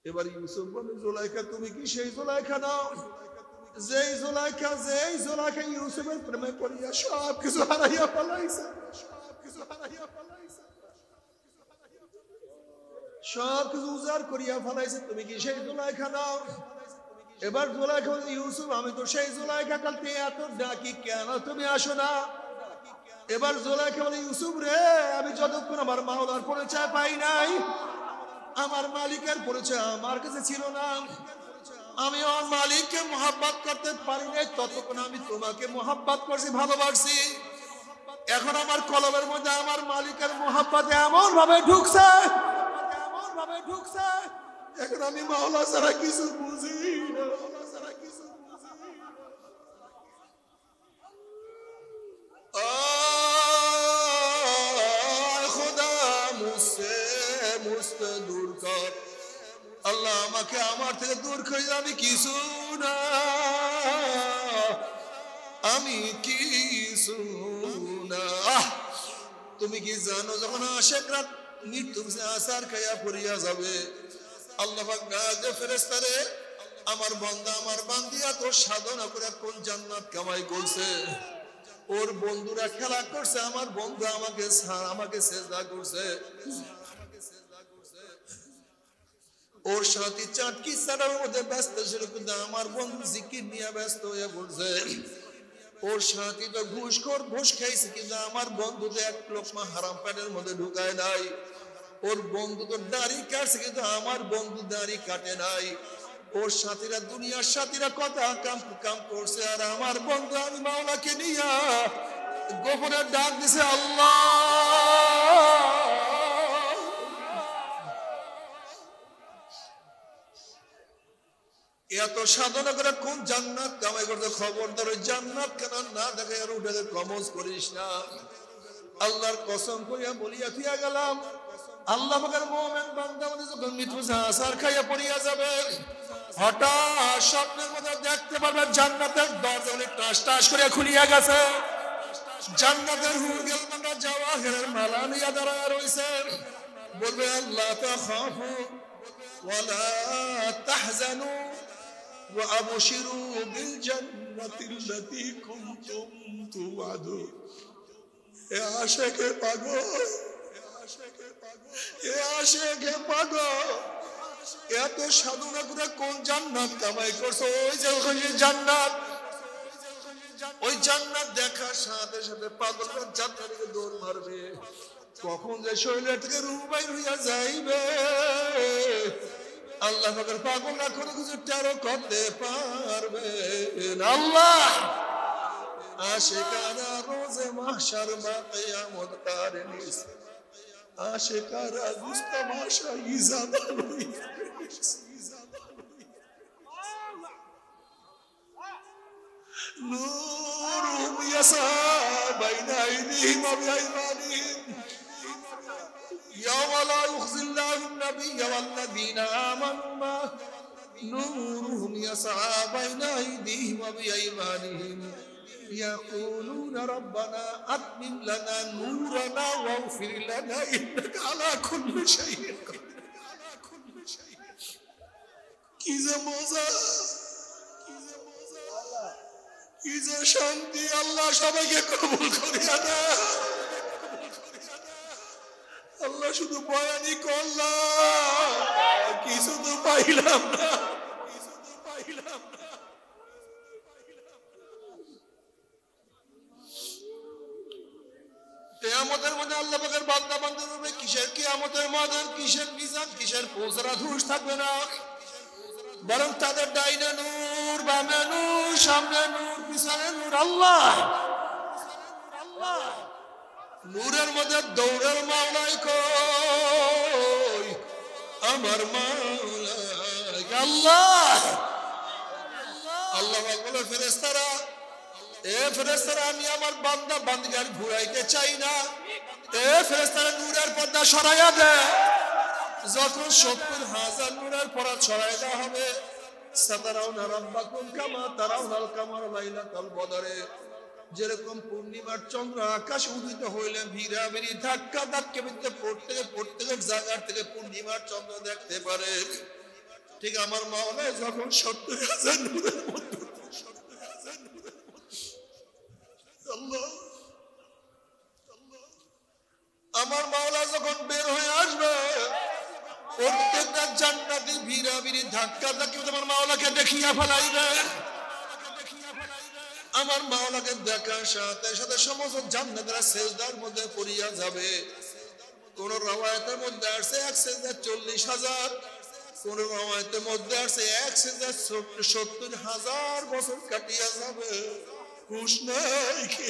এবার ইউসুফ বলে, জুলাইখা তুমি কি সেই জুলাইখা নাও যেই জুলাইখা ইউসুফের প্রেমে পড়িয়া সব কিছু হারাইয়া ফেলাইছে, সব কিছু উজাড় করিয়া ফেলাইছে, তুমি কি সেই জুলাইখা নাও? এবার জুলাইখা বলে, ইউসুফ আমি তো সেই জুলাইখা, কালকে এত ডাকি কেন তুমি আসো না? এবার জুলাইখা বলে, ইউসুফ রে, আমি যতক্ষণ আমার মাওলার পরিচয় পাই নাই, আমার মালিকের পরিচয় আমার কাছে ছিল না, আমি আমার মালিককে মোহাব্বত করতে পারি নাই, ততক্ষণ আমি তোমাকে মোহাব্বত করছি, ভালোবাসছি। এখন আমার কলবের মধ্যে আমার মালিকের মোহাব্বত এমন ভাবে ঢুকছে, এখন আমি মাওলা ছাড়া কিছু বুঝি না। দূর কর আল্লাহ, আমাকে আমার থেকে দূর করে, আমি কিছু না, আমি কিছু না। তুমি কি জানো যখন আশেকরা মৃত্যু আসার খাইয়া পড়িয়া যাবে, আল্লাহ পাক ডাকে, ফেরেশতারে আমার বান্দা আমার বান্দিয়া তোর সাধনা করে কোন জান্নাত কামাই করছে, ওর বন্ধুরা খেলা করছে, আমার বন্ধু আমাকে সেজদা করছে, ওর সাথে চাটকি ছাড়ার মধ্যে ব্যস্ত ছিল, কিন্তু আমার বন্ধু জিকির নিয়ে ব্যস্ত হয়ে পড়ছে, ওর সাথে তো ঘুষ খাইছে, কিন্তু আমার বন্ধু তো এক লোকমা হারাম পেটের মধ্যে ঢুকায় নাই, ওর বন্ধু তো দাড়ি কাটছে, কিন্তু আমার বন্ধু দাড়ি কাটে নাই, ওর সাথীরা দুনিয়ার সাথীরা কথা কাম করছে, আর আমার বন্ধু আমি মাওলাকে নিয়া গোপনে ডাক দিছে, আল্লাহ এত সাধনা করে কোন জান্নাত কামাই করতে, খবরদার ওই জান্নাত কেন না দেখে আর উঠে কমজ করিস না। আল্লাহর কসম করিয়া বলিয়া থিয়া গেলাম, আল্লাহ পাকের মুমিন বান্দা মানে যখন মৃত্যু আসার খাইয়া পড়িয়া যাবে, হঠাৎ স্বপ্নের মধ্যে দেখতে পারবে জান্নাতের দরজা টাস টাস করে খুলিয়া গেছে, জান্নাতের হুরগেল বান্দা জাওয়াহিরের মালা নিয়ে দাঁড়ায় রইছে, বলবে আল্লাহ তাখাফু ওয়ালা তাহজানু وأبشروا بالجنة التي كنتم توعدون। এ আশিকে পাগল, এত সাধনা করে কোন জান্নাত কামাই করছো? ওই যে জান্নাত, ওই জান্নাত দেখার সাথে সাথে পাগল জান্নাতে দৌড় মারবে, কখন যে শরীরের থেকে রূহ বাইর হইয়া যাইবে, আল্লাহ পাকের পাগলরা কোনো কিছু টেরো করতে পারবে না। আল্লাহ আশিকারা রোজে মাহশার মা কিয়ামত কারনিস, আশিকারা গুস্তামাশা ইজাবালুই, নূরুহুম ইয়াসা বাইনা আইদিহিম ওয়া বিআইমানিহিম يوم لا يخزي الله النبي والذين آمنوا معه نورهم يسعى بين أيديهم وبأيمانهم يقولون ربنا أتمم لنا نورنا واغفر لنا إنك على كل شيء قدير। কি যে মজা, কি যে শান্তি, আল্লাহ সবাইকে কবুল করিয়া দেয়। আল্লাহ শুধু বয়ানি করলাম, কিছু তো পাইলাম না। কিয়ামতের মধ্যে আল্লাহ পাকের বান্দা বান্দা হবে, কিসের কিয়ামতের ময়দান, কিসের মিজান, কিসের পৌঁছারা ধুস থাকবে না, বরং তাদের ডাইনে নূর, বামে নূর, সামনে নূর, পিছনে নূর। আল্লাহ নূরের মধ্যে দৌড়ের মাওলাই কই, আমার মাওলাই আল্লাহ। আল্লাহ বলে, ফেরেশতারা, এ ফেরেশতারা, আমি আমার বান্দা বান্দিকে আর ঘুরাইতে চাই না, এ ফেরেশতারা নূরের পর্দা সরাইয়া দে। যখন ৭০,০০০ নূরের পর্দা সরাই দেওয়া হবে, সাতারাউনা রাব্বাকুম কামা তারাউনাল কামার লাইলাতাল বদরে, যেরকম পূর্ণিমার চন্দ্র আকাশ উদিত হইলে ভিড়াভিড়ি ধাক্কা ধাক্কা পড়তে জায়গার থেকে পূর্ণিমার চন্দ্র দেখতে পারে, ঠিক আমার মাওলা যখন 70,000 নূরের মধ্যে আল্লাহ আমার মাওলা যখন বের হয়ে আসবে প্রত্যেকটা জান্নাতি ভিড়াভিড়ি ধাক্কা ধাক্কি আমার মাওলাকে দেখিয়া ফেলাইবে আমার মাওলাকে দেখার সাথে সাথে সমস্ত জান্নাতেরা সেজদার মধ্যে পড়িয়া যাবে কোন রওয়ায়াতের মধ্যে আসছে 1 সেজদা 40,000 কোন রওয়ায়াতের মধ্যে আসছে 1 সেজদা 70,000 বছর কাটিয়া যাবে খুশ নাই কি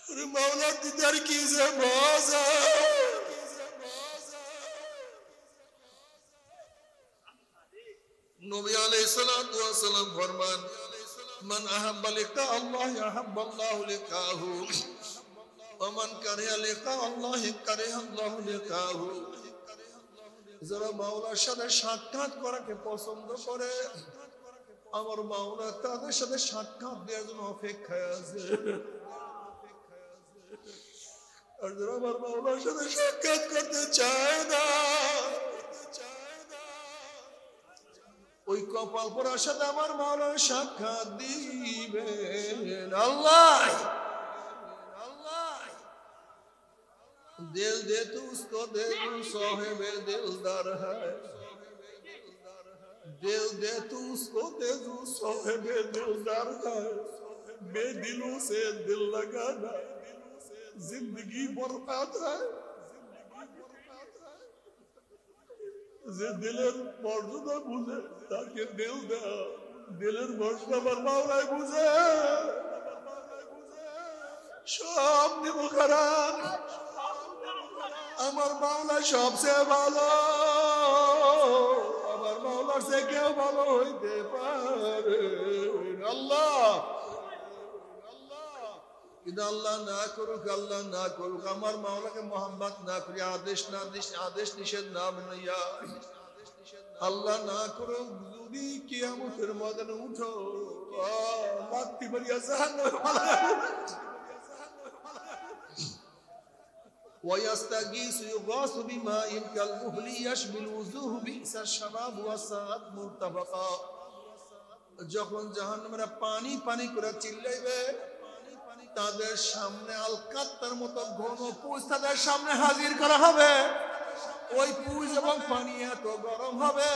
আরে মাওলার দিদার কি যে মজা নবী আলাইহিস সালাতু ওয়াস সালাম ফরমান মান আহাব্বা লিকা আল্লাহ আহাব্বাল্লাহু লিকাহু ওয়া মান কারিহা লিকা আল্লাহ কারিহা আল্লাহু লিকাহু যারা মাওলার সাথে সাক্ষাৎ করাকে পছন্দ করে আমার মাওলা তাদের সাথে সাক্ষাৎ দেওয়ার জন্য অপেক্ষায় আছে আর যারা আমার মাওলার সাথে সাক্ষাৎ করতে চায় না ওই কপাল পরার সাথে আমার মাওলার সাক্ষাৎ দিবেন আল্লাহ दिल दे तू उसको दे तू साहिबे दिलदार है दिल दे तू उसको दे तू साहिबे दिलदार है बेदिलों से दिल लगाना जिंदगी बर्बाद है যে দিলের মর্যাদা বুঝে তাকে দিল দাও দিলের মর্যাদা আমার মাওলাই বুঝে সব দিব খারাপ আমার মাওলা সবচেয়ে ভালো আমার মাওলার চেয়ে কেউ ভালো হইতে পারে আল্লাহ কিন্তু আল্লাহ না করুক আমার মাওলাকে মোহাম্মত না করি আদেশ নিষেধ না মানিয়া আল্লাহ না করুক যদি কিয়ামতের ময়দানে উঠো লাত্তি মারিয়া জাহান্নামে ويستغيث يغاث بماء كالمهل يشبه الوجوه بئس الشراب وساءت مرتفقا যখন জাহান্নামীরা পানি পানি করে চিল্লাইবে তাদের সামনে আলকাত্তার মতো ঘন পুঁজ তাদের সামনে হাজির করা হবে ওই পুঁজ এবং পানি এত গরম হবে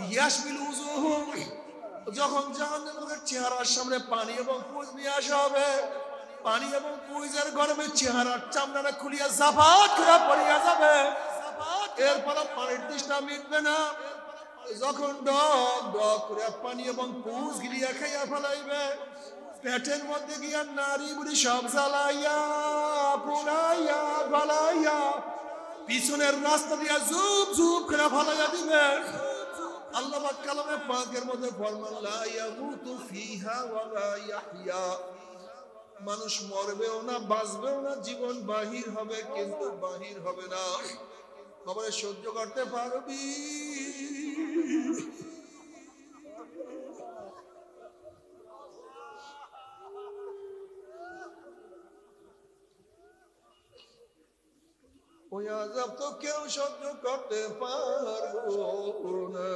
ইয়াশবিল উজুহ যখন জাহান্নামীদের চেহারার সামনে পানি এবং পুঁজ নিয়ে আসা হবে পানি এবং পুঁজের গরমে চেহারার চামড়াটা খুলিয়া জাফাত করে পড়িয়া যাবে এরপর পানির তৃষ্ণা মিটবে না যখন ডক ডক করে পানি এবং পুঁজ গিলিয়া খাইয়া ফেলাইবে পেটের মধ্যে গিয়া নারী বুড়ি সব জ্বালাইয়া পুড়াইয়া গলাইয়া পিছনের রাস্তা দিয়া ঝুপ ঝুপ করে ফেলাইয়া দিবে আল্লাহ পাক কালামে পাকের মধ্যে ফরমান লা ইয়ামুতু ফিহা ওয়া লা ইয়াহইয়া মানুষ মরবেও না বাঁচবেও না জীবন বাহির হবে কিন্তু বাহির হবে না খবরে সহ্য করতে পারবি ওই আযাব তো কেউ সহ্য করতে পারবো না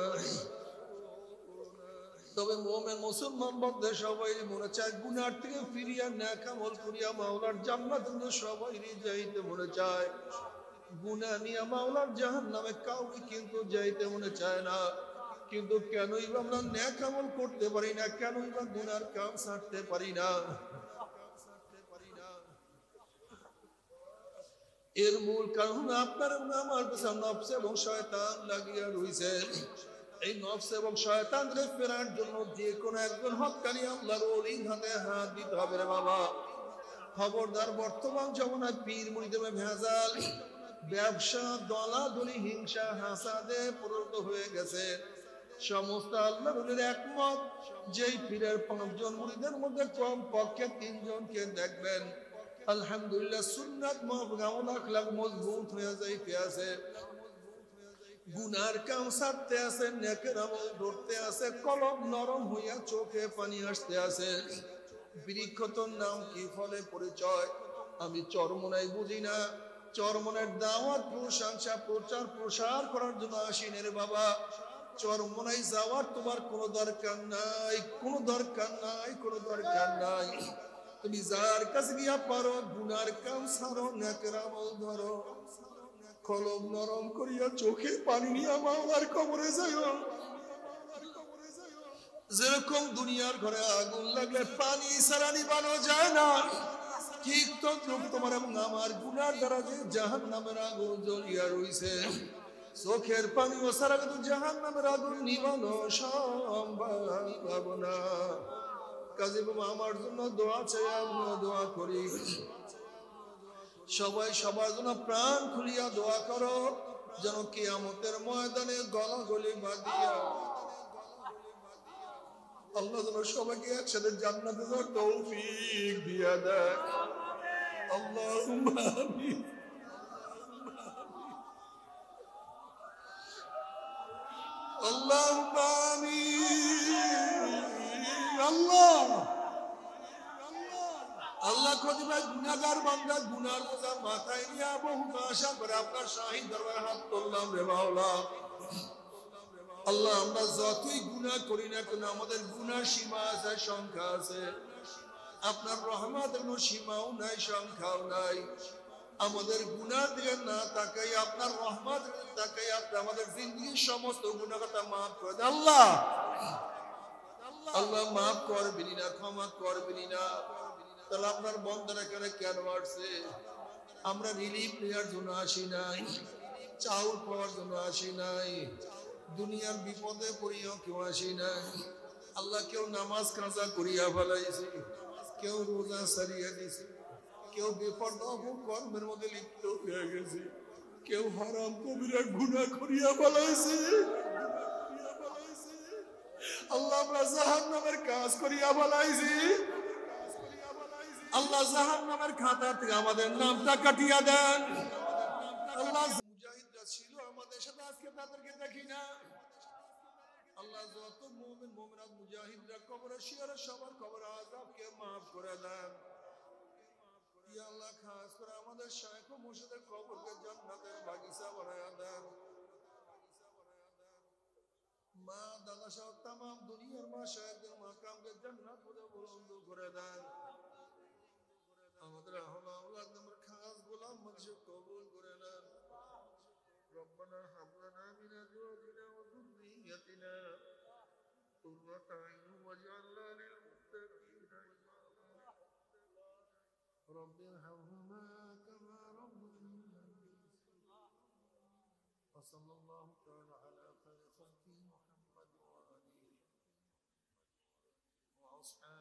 তবে মুমিন মুসলমান বন্ধে সবাই মনে চায় গুনার থেকে ফিরিয়া নেক আমল করিয়া মাওলার জান্নাতে সবাই যাইতে মনে চায় গুনাহ নিয়ে মাওলার জাহান্নামে কাউকে কিন্তু যাইতে মনে চায় না কিন্তু কেনই বা আমরা নেক আমল করতে পারি না কেনই বা গুনার কাম ছাড়তে পারি না এর মূল কারণ আপনার আমার পেছনে নফস এবং শয়তান লাগিয়া রইছে এই নফস এবং শয়তানকে ফেরার জন্য যে কোনো একজন হক্কানি আল্লাহর ওলির হাতে হাত দিতে হবে রে বাবা খবরদার বর্তমান জমানায় পীর মুরিদে ভেজাল ব্যবসা দলাদলি হিংসা হাসাদে পরিণত হয়ে গেছে সমস্ত আল্লাহর ওলির একমত যেই পীরের 5 জন মুরিদের মধ্যে কম পক্ষে 3 জনকে দেখবেন আলহামদুলিল্লাহ সুন্নাত মুআমালা আখলাক মজবুত হয়ে যাইতে আছে গুনার কাম ছাড়তে আছে নেকের আমল ধরতে আছে কলব নরম হইয়া চোখে পানি আসতে আছে বৃক্ষতর নাম কি ফলে পরিচয় আমি চরমোনাই বুঝি না চরমনের দাওয়াত প্রশংসা প্রচার প্রসার করার জন্য আসেন রে বাবা। চরমনাই যাওয়ার তোমার কোনো দরকার নাই, কোনো দরকার নাই, কোনো দরকার নাই। তুমি যার কাছে গিয়া পারো গুনার কাম সারো, নেকের আমল ধরো, কলম নরম করিয়া চোখে পানি নিয়া মাওলার কবরে যাইও। যেরকম দুনিয়ার ঘরে আগুন লাগলে পানি ছাড়া নিবানো যায় না, ঠিক তদ্রুপ তোমার এবং আমার গুনার দ্বারা যে জাহান্নামের আগুন জ্বলিয়া রইছে, চোখের পানি ও ছাড়া কিন্তু জাহান্নামের আগুন নিবানো সম্ভব না। কাজী বাবা আমার জন্য দোয়া চাই, আমিও দোয়া করি। সবাই সবার জন্য প্রাণ খুলিয়া দোয়া করো, যেন কিয়ামতের ময়দানে গলাগলি বাঁধিয়া আল্লাহ যেন সবাইকে একসাথে জান্নাতে যাওয়ার তৌফিক দিয়া দেয়। আল্লাহুম্মা আমিন। আল্লাহুম্মা আমিন। আল্লাহ আল্লাহ কতিবার গুনাহগার বান্দা গুনার বোঝা মাথায় নিয়ে বহুত আশা করে আপনার শাহী দরবারে হাত তুললাম রে মাওলা। আল্লাহ আমরা যতই গুনাহ করি না কেন আমাদের গুনার সীমা আছে, সংখ্যা আছে। আপনার রহমতের কোনো সীমাও নাই, সংখ্যাও নাই। আমাদের গুনার দিকে না তাকাই আপনার রহমত তাকাই আপনি আমাদের জিন্দগির সমস্ত গুনাহটা মাফ করে দেন আল্লাহ। আল্লাহ মাফ করবেন না, ক্ষমা করবেন না। তাহলে আপনার বন্ধরা কেন আসছে? আমরা রিলিফ নেওয়ার জন্য আসি নাই, চাউল পাওয়ার জন্য আসি নাই, দুনিয়ার বিপদে পড়িয়াও কেউ আসি নাই। আল্লাহ কেউ নামাজ কাজা করিয়া ফেলাইছে, কেউ রোজা সারিয়া দিছে, কেউ বেপরদা কর্মের মধ্যে লিপ্ত হয়ে গেছে, কেউ হারাম কবিরা গুনাহ করিয়া ফেলাইছে। আল্লাহ আমরা জাহান্নামের কাজ করিয়া ফেলাইছি। আল্লাহ জাহান্নামের খাতা থেকে আমাদের নামটা কাটিয়া দেন আল্লাহ। মুজাহিদরা ছিল আমাদের সাথে, আজকে তাদেরকে দেখি না। আল্লাহ যত মুমিন মুমিনাত মুজাহিদরা কবরে শিয়ারে সবার কবর আযাবকে maaf করে দেন। ইয়া আল্লাহ খাস করে আমাদের শায়েখ ও মুর্শিদের কবরকে জান্নাতের বাগিচা বানায়া দেন। মা দাদা সহ तमाम দুনিয়ার মাশায়েখদের মাকামকে জান্নাত পদে বুলন্দ করে দেন। আমাদের আহলে আওলাদ নম্বর খাস গোলাম মকসুদ কবুল করে নেন। রব্বানা হাব লানা মিন আজওয়াজিনা ওয়া যুররিয়্যাতিনা কুররাতা আ'ইউন ওয়াজআলনা লিল মুত্তাকিনা ইমামা। রব্বি ইরহামহুমা কামা রাব্বায়ানি সগীরা। ওয়া সাল্লাল্লাহু তাআলা আলা খায়রি খালকি মুহাম্মদ ওয়া আলিহি ওয়া আসহাবিহি